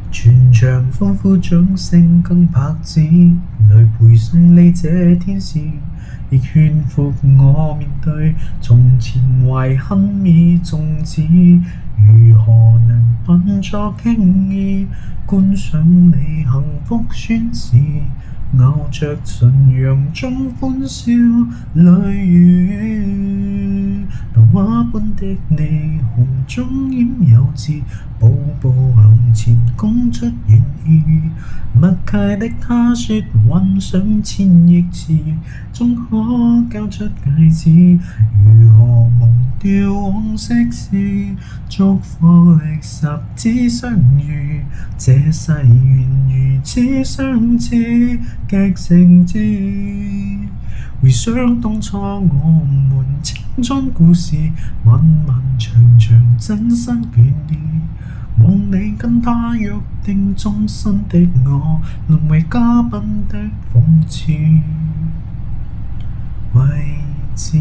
全場歡呼掌聲更拍子，來陪送你這天使，亦勸服我面對從前懷恨已終止。如何能笨拙輕易灌上你幸福宣示？咬着唇揚中歡笑淚雨，童話般的你紅中掩有致，步步向前攻出遠意。默契的他說幻想千億次，終可交出戒指。如何忘掉往昔事，祝福歷十指相遇，這世緣如此相似，極誠摯。回想當初我們青春故事，漫漫長長真心眷意。望你跟他約定終身的我，淪為嘉賓的諷刺位置。